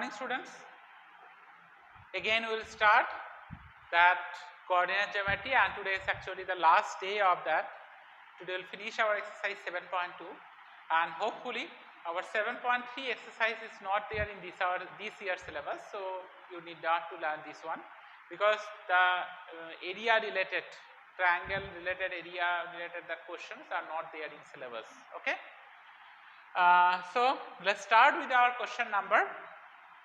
morning, students. Again we will start that coordinate geometry, and today is actually the last day of that. Today we will finish our exercise 7.2, and hopefully our 7.3 exercise is not there in this year's syllabus, so you need not to learn this one, because the area related, triangle related, area related that questions are not there in syllabus. Okay. So let's start with our question number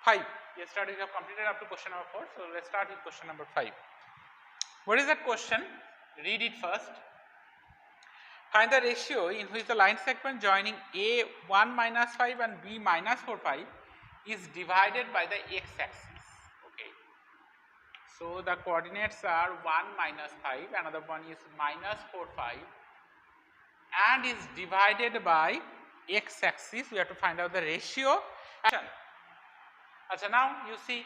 5. Yesterday we have completed up to question number 4. So let's start with question number 5. What is that question? Read it first. Find the ratio in which the line segment joining A 1 minus 5 and B minus 4 5 is divided by the x-axis. Okay. So the coordinates are 1 minus 5, another one is minus 4 5, and is divided by x-axis. We have to find out the ratio. So now you see,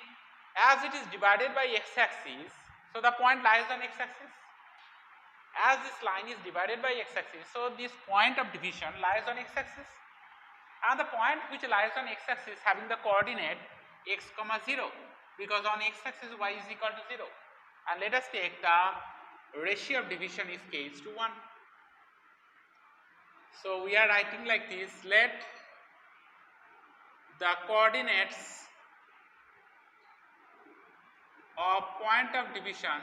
as it is divided by x-axis, so the point lies on x-axis. As this line is divided by x-axis, so this point of division lies on x-axis, and the point which lies on x-axis having the coordinate x comma 0, because on x-axis y is equal to 0. And let us take the ratio of division is k is to 1. So we are writing like this: let the coordinates of point of division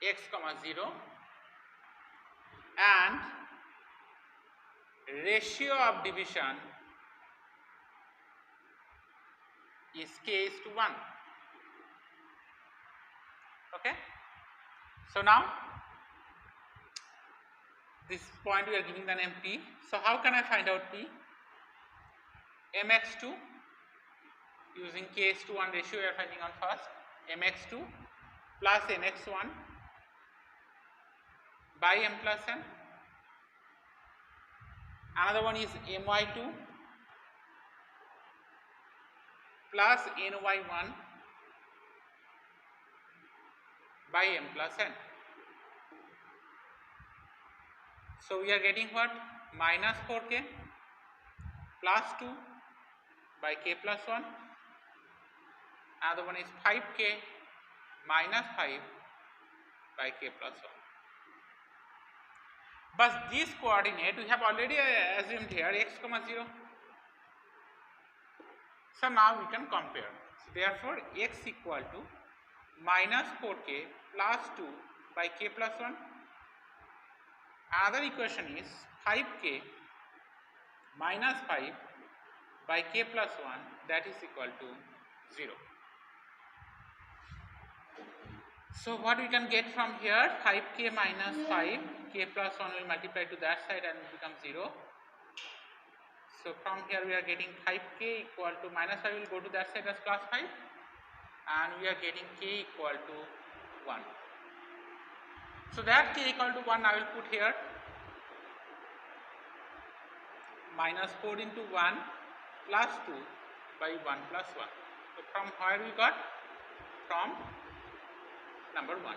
x comma 0 and ratio of division is k is to 1. Okay. So now this point we are giving the name P. So how can I find out P? mx2 using k is to 1 ratio we are finding out first. mx2 plus nx1 by m plus n. Another one is my2 plus ny1 by m plus n. So we are getting what? Minus 4k plus 2 by k plus 1. Another one is 5k minus 5 by k plus 1. But this coordinate we have already assumed here x comma 0. So now we can compare. So therefore x equal to minus 4k plus 2 by k plus 1. Another equation is 5k minus 5 by k plus 1, that is equal to 0. So what we can get from here? 5k minus 5, k plus 1 will multiply to that side and become 0. So from here we are getting 5k equal to minus 5 will go to that side as plus 5, and we are getting k equal to 1. So that k equal to 1 I will put here. Minus 4 into 1 plus 2 by 1 plus 1. So from where we got? From number 1.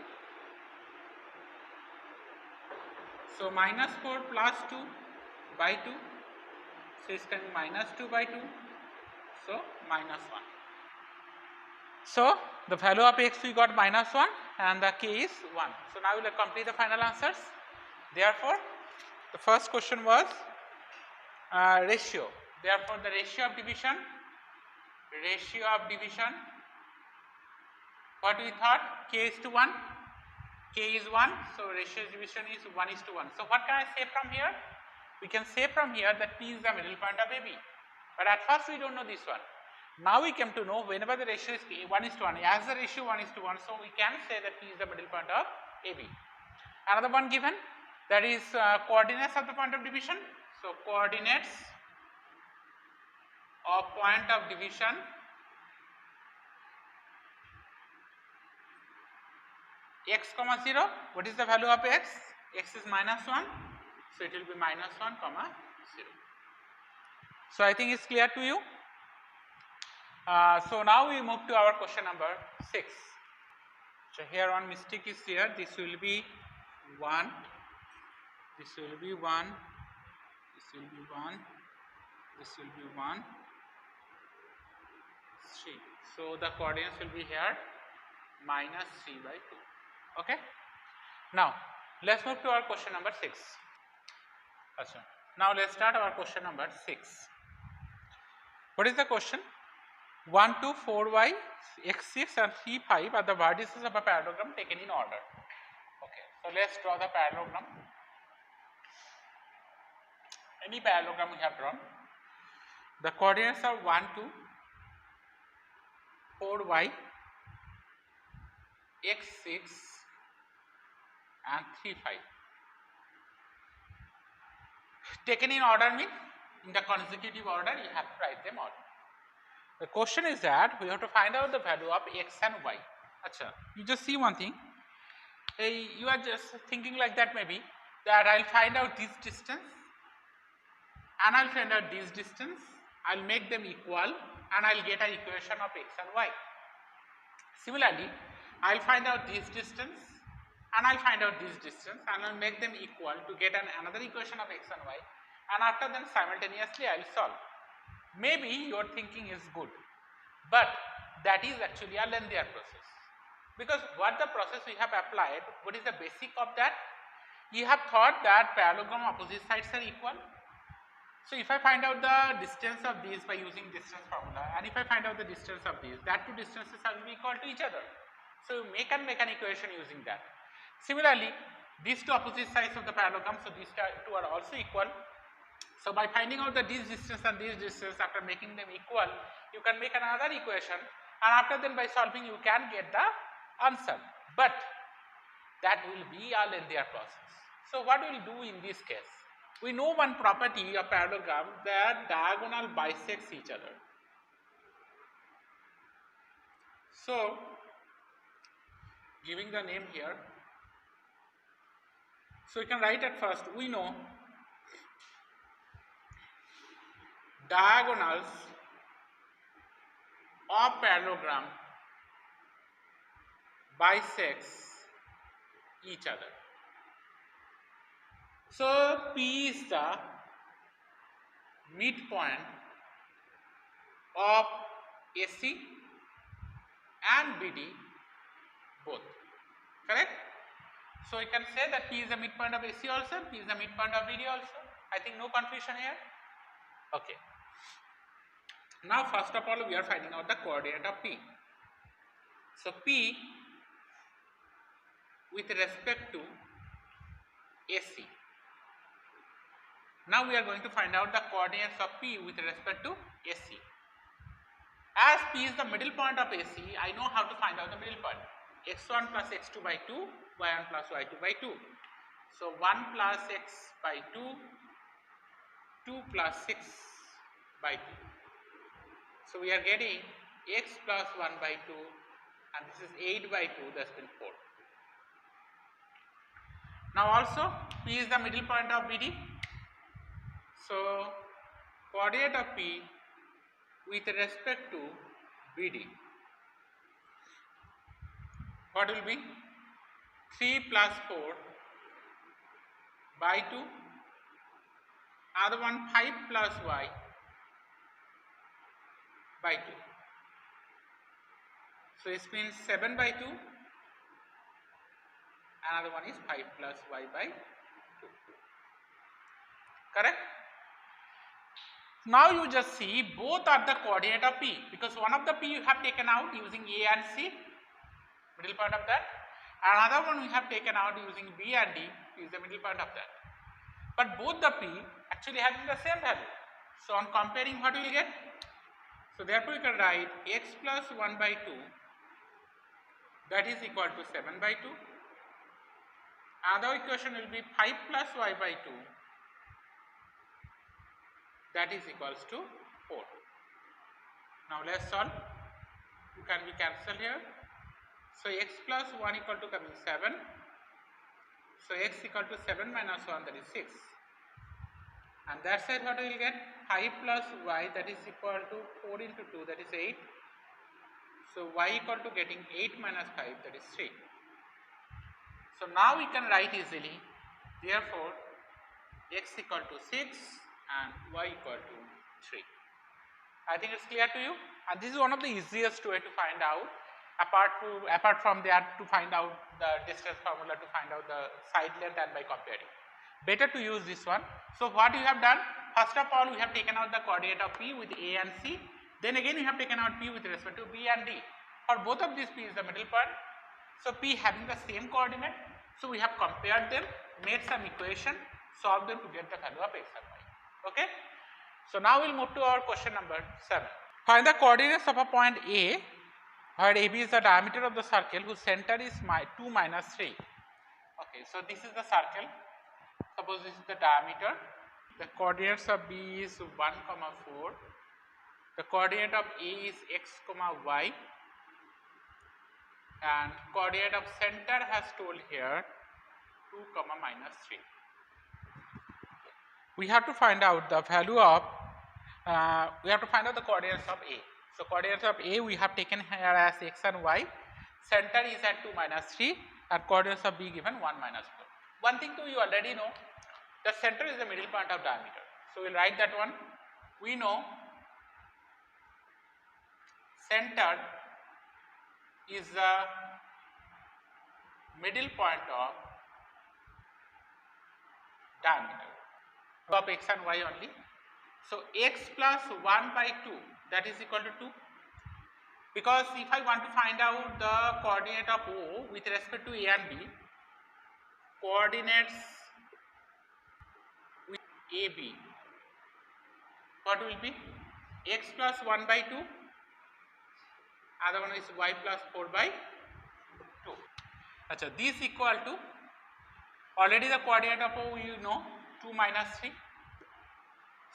So minus 4 plus 2 by 2. So it's coming minus 2 by 2. So minus 1. So the value of x we got minus 1 and the k is 1. So now we will complete the final answers. Therefore the first question was ratio. Therefore the ratio of division, what we thought? K is to 1, k is 1, so ratio of division is 1 is to 1. So what can I say from here? We can say from here that P is the middle point of AB, but at first we don't know this one. Now we came to know whenever the ratio is 1 is to 1, as the ratio 1 is to 1, so we can say that P is the middle point of AB. Another one given, that is coordinates of the point of division. So coordinates of point of division x comma 0. What is the value of x? X is minus 1, so it will be minus 1 comma 0. So I think it's clear to you. So now we move to our question number 6. So here one mistake is here. This will be 1, this will be 1, this will be 1, this will be 1, 3. So the coordinates will be here minus 3 by 2. Okay. Now let's move to our question number 6. Achha. Now let's start our question number 6. What is the question? 1, 2, 4y, x6 and 3, 5 are the vertices of a parallelogram taken in order. Okay. So let's draw the parallelogram. Any parallelogram we have drawn. The coordinates are 1, 2, 4y, x6 and 3, 5. Taken in order means in the consecutive order you have to write them all. The question is that we have to find out the value of x and y. Achha, you just see one thing. You are just thinking like that maybe that I'll find out this distance and I'll find out this distance. I'll make them equal and I'll get an equation of x and y. Similarly, I'll find out this distance and I'll find out this distance and I'll make them equal to get another equation of x and y, and after then simultaneously I'll solve. Maybe your thinking is good, but that is actually a lengthier process, because what the process we have applied, what is the basic of that? You have thought that parallelogram opposite sides are equal. So if I find out the distance of these by using distance formula, and if I find out the distance of these, that two distances are equal to each other. So you make an equation using that. Similarly, these two opposite sides of the parallelogram, so these two are also equal. So by finding out that these distance and these distance, after making them equal, you can make another equation, and after then by solving you can get the answer. But that will be a lengthier process. So what we will do in this case? We know one property of parallelogram, that diagonal bisects each other. So giving the name here, so we can write at first, we know diagonals of parallelogram bisects each other. So P is the midpoint of AC and BD both, correct? So we can say that P is the midpoint of AC also, P is the midpoint of BD also. I think no confusion here. Okay. Now first of all we are finding out the coordinate of P. So P with respect to AC. Now we are going to find out the coordinates of P with respect to AC. As P is the middle point of AC, I know how to find out the middle point. x1 plus x2 by 2, y1 plus y2 by 2. So 1 plus x by 2, 2 plus 6 by 2. So we are getting x plus 1 by 2, and this is 8 by 2, that's been 4. Now also P is the middle point of BD. So coordinate of P with respect to BD, what will be? 3 plus 4 by 2, other one 5 plus y by 2. So this means 7 by 2, another one is 5 plus y by 2. Correct? Now you just see both are the coordinate of P, because one of the P you have taken out using A and C, middle point of that. Another one we have taken out using B and D, is the middle point of that. But both the P actually having the same value. So on comparing, what we will get? So therefore you can write x plus 1 by 2, that is equal to 7 by 2. Another equation will be 5 plus y by 2, that is equals to 4. Now let's solve. You can be cancelled here. So x plus 1 equal to coming 7. So x equal to 7 minus 1, that is 6. And that side what we will get? 5 plus y, that is equal to 4 into 2, that is 8. So y equal to getting 8 minus 5, that is 3. So now we can write easily, therefore x equal to 6 and y equal to 3. I think it's clear to you, and this is one of the easiest way to find out, apart from that, to find out the distance formula, to find out the side length, and by comparing. Better to use this one. So what we have done, first of all we have taken out the coordinate of P with A and C, then again we have taken out P with respect to B and D. For both of these, P is the middle point, so P having the same coordinate, so we have compared them, made some equation, solved them to get the value of x and y. Okay. So now we will move to our question number 7. Find the coordinates of a point A, where AB is the diameter of the circle whose center is 2 minus 3. Okay, so this is the circle. Suppose this is the diameter. The coordinates of B is 1, 4. The coordinate of A is x, y, and coordinate of center has told here 2, minus 3. We have to find out the value of, we have to find out the coordinates of A. So coordinates of A we have taken here as x and y, center is at 2 minus 3, and coordinates of B given 1 minus 4. One thing you already know, the center is the middle point of diameter. So we will write that one. We know center is the middle point of diameter of x and y only. So x plus 1 by 2, that is equal to 2. Because if I want to find out the coordinate of O with respect to A and B, coordinates with AB, what will be? X plus 1 by 2, other one is y plus 4 by 2. Achha, this equal to, already the coordinate of O you know, 2 minus 3.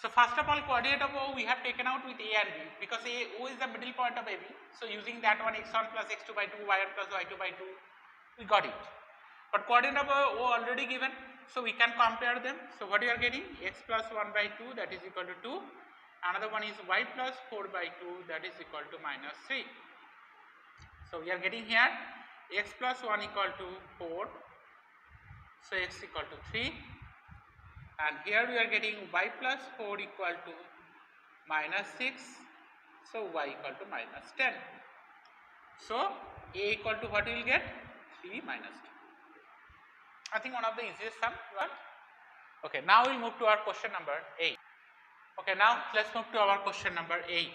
So first of all, coordinate of O we have taken out with A and B, because O is the middle point of AB. So using that one, x1 plus x2 by 2, y1 plus y2 by 2, we got it. But coordinate of O already given, so we can compare them. So what we are getting? X plus 1 by 2, that is equal to 2. Another one is y plus 4 by 2, that is equal to minus 3. So we are getting here x plus 1 equal to 4, so x equal to 3. And here we are getting y plus 4 equal to minus 6, so y equal to minus 10. So A equal to what we will get? 3 minus 2. I think one of the easiest sum. Okay, now we will move to our question number 8. Okay, now let's move to our question number 8.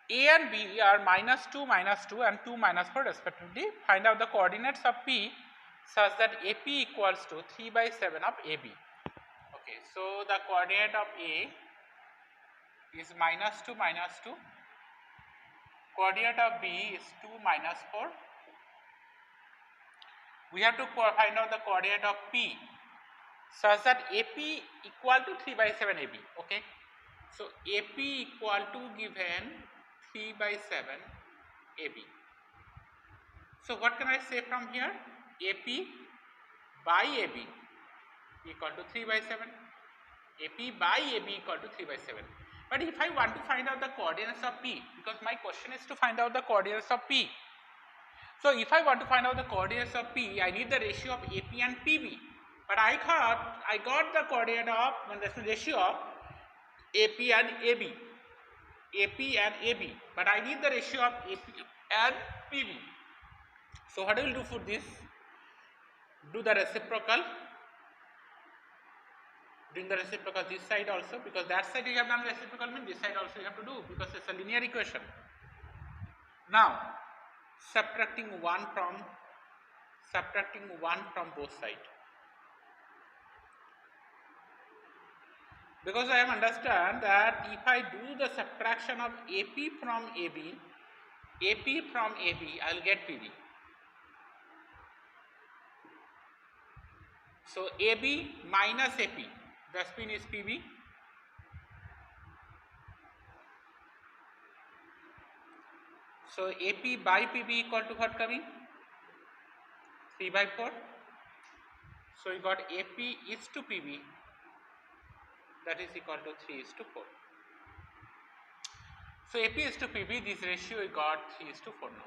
A and B are minus 2, and 2, minus 4 respectively. Find out the coordinates of P such that AP equals to 3 by 7 of AB. Okay, so the coordinate of A is minus 2, minus 2. Coordinate of B is 2, minus 4. We have to find out the coordinate of P such that AP equal to 3 by 7 AB. Okay, so AP equal to given 3 by 7 AB. So what can I say from here? AP by AB equal to 3 by 7. AP by AB equal to 3 by 7. But if I want to find out the coordinates of P, because my question is to find out the coordinates of P. So if I want to find out the coordinates of P, I need the ratio of AP and PB. But I thought I got the coordinate of, the ratio of AP and AB. AP and AB. But I need the ratio of AP and PB. So what I will do for this? Do the reciprocal. Doing the reciprocal this side also, because that side you have done reciprocal, means this side also you have to do, because it's a linear equation. Now subtracting 1 from both sides, because I understand that if I do the subtraction of AP from AB, I will get PB. So AB minus AP, the spin is PB. So AP by PB equal to what coming? 3 by 4. So you got AP is to PB, that is equal to 3 is to 4. So AP is to PB, this ratio we got 3 is to 4 now.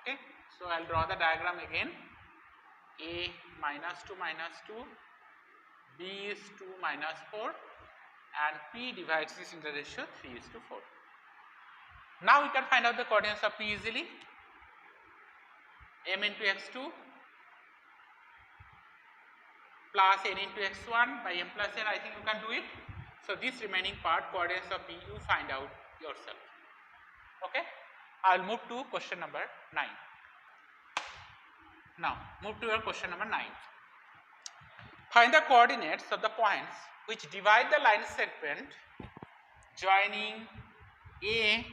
Okay, so I will draw the diagram again. A minus 2 minus 2, B is 2 minus 4 and P divides this into the ratio 3:4. Now we can find out the coordinates of P easily. M into x2 plus n into x1 by m plus n. I think you can do it. So this remaining part, coordinates of P, you find out yourself. Okay. I will move to question number 9. Now move to your question number 9. Find the coordinates of the points which divide the line segment joining A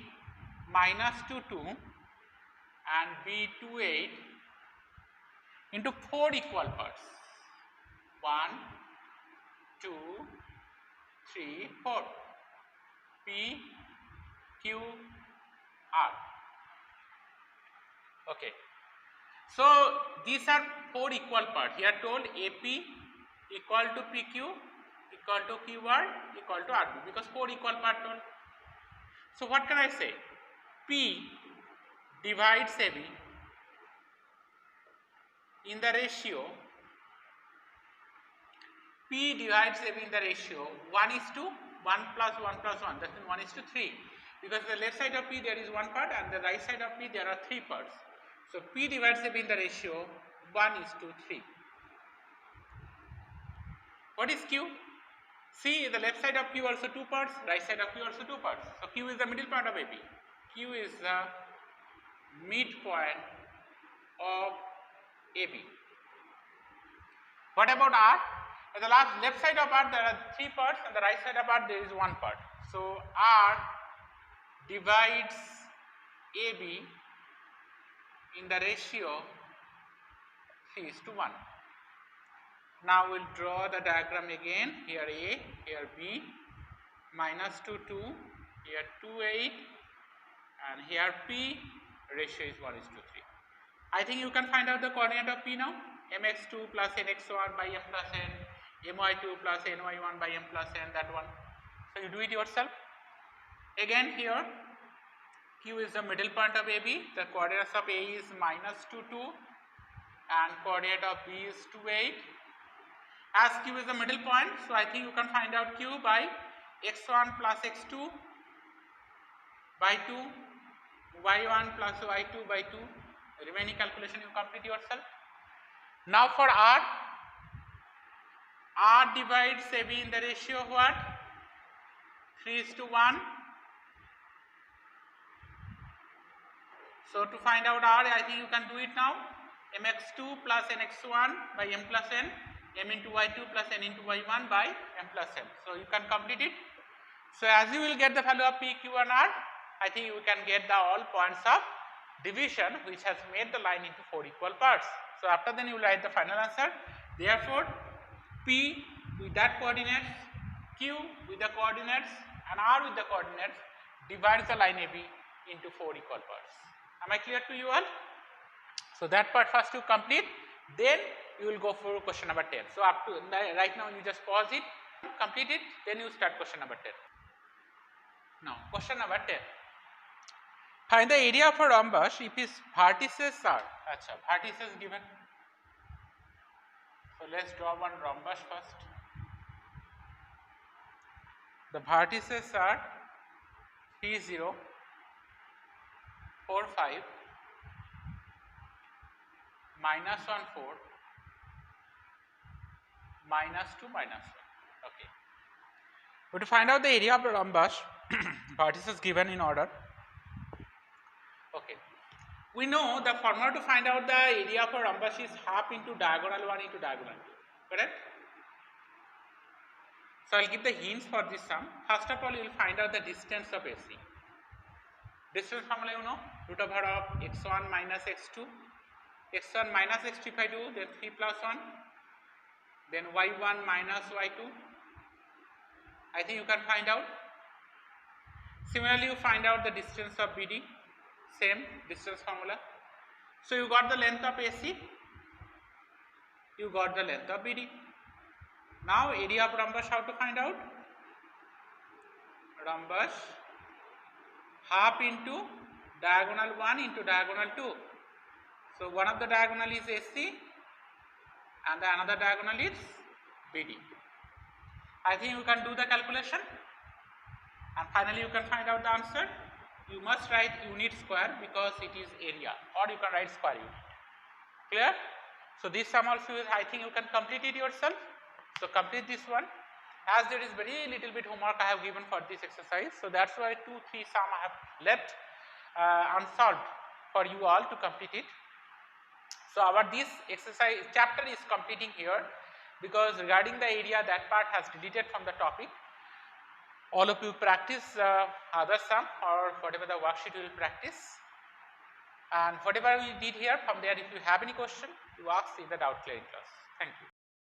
minus 2 2 and B 2 8 into 4 equal parts. 1, 2, 3, 4. P, Q, R. Okay. So these are 4 equal parts. Here told AP equal to PQ equal to QR equal to RB, because 4 equal parts told. So what can I say? P divides AB in the ratio, P divides AB in the ratio 1:1 plus 1 plus 1, that means 1:3, because the left side of P there is 1 part and the right side of P there are 3 parts. So P divides AB in the ratio 1:3. What is Q? See, the left side of Q also 2 parts, right side of Q also 2 parts. So Q is the middle point of AB. Q is the midpoint of AB. What about R? At the left side of R there are 3 parts and the right side of R there is 1 part. So R divides AB in the ratio 3:1. Now we will draw the diagram again. Here A, here B, minus 2 2, here 2 8 and here P, ratio is 1:3. I think you can find out the coordinate of P now. Mx2 plus nx1 by m plus n, my2 plus ny1 by m plus n, that one. So you do it yourself. Again here Q is the middle point of AB. The coordinates of A is minus 2 2 and coordinate of B is 2 8. As Q is the middle point, so I think you can find out Q by x1 plus x2 by 2, y1 plus y2 by 2. The remaining calculation you complete yourself. Now for R, R divides AB in the ratio of what? 3:1. So to find out R, I think you can do it now. Mx2 plus nx1 by m plus n, m into y2 plus n into y1 by m plus n. So you can complete it. So as you will get the value of P, Q and R, I think you can get the all points of division which has made the line into 4 equal parts. So after then you will write the final answer. Therefore P with that coordinates, Q with the coordinates and R with the coordinates divides the line AB into 4 equal parts. Am I clear to you all? So that part first you complete, then you will go for question number 10. So up to right now you just pause it, complete it, then you start question number 10. Now question number 10. Find the area of a rhombus if its vertices are, vertices given. So let's draw one rhombus first. The vertices are P0, 4 5, minus 1 4, minus 2 minus 1. Okay. We have to find out the area of a rhombus, vertices given in order. Okay. We know the formula to find out the area of a rhombus is half into diagonal 1 into diagonal 2, correct? So I will give the hints for this sum. First of all, you will find out the distance of AC. Distance formula you know, root over of x1 minus x2, x1 minus x2 if I do, then 3 plus 1, then y1 minus y2. I think you can find out. Similarly, you find out the distance of BD, same distance formula. So you got the length of AC, you got the length of BD. Now area of rhombus, how to find out? Rhombus half into diagonal 1 into diagonal 2. So one of the diagonal is AC and the another diagonal is BD. I think you can do the calculation and finally you can find out the answer. You must write unit square because it is area, or you can write square unit. Clear? So this sum also is, I think you can complete it yourself. So complete this one. As there is very little bit homework I have given for this exercise, so that's why 2-3 sum I have left unsolved for you all to complete it. So our this exercise chapter is completing here, because regarding the area, that part has deleted from the topic. All of you practice other sum or whatever the worksheet you will practice, and whatever we did here, from there if you have any question, you ask in the doubt clearing class. Thank you.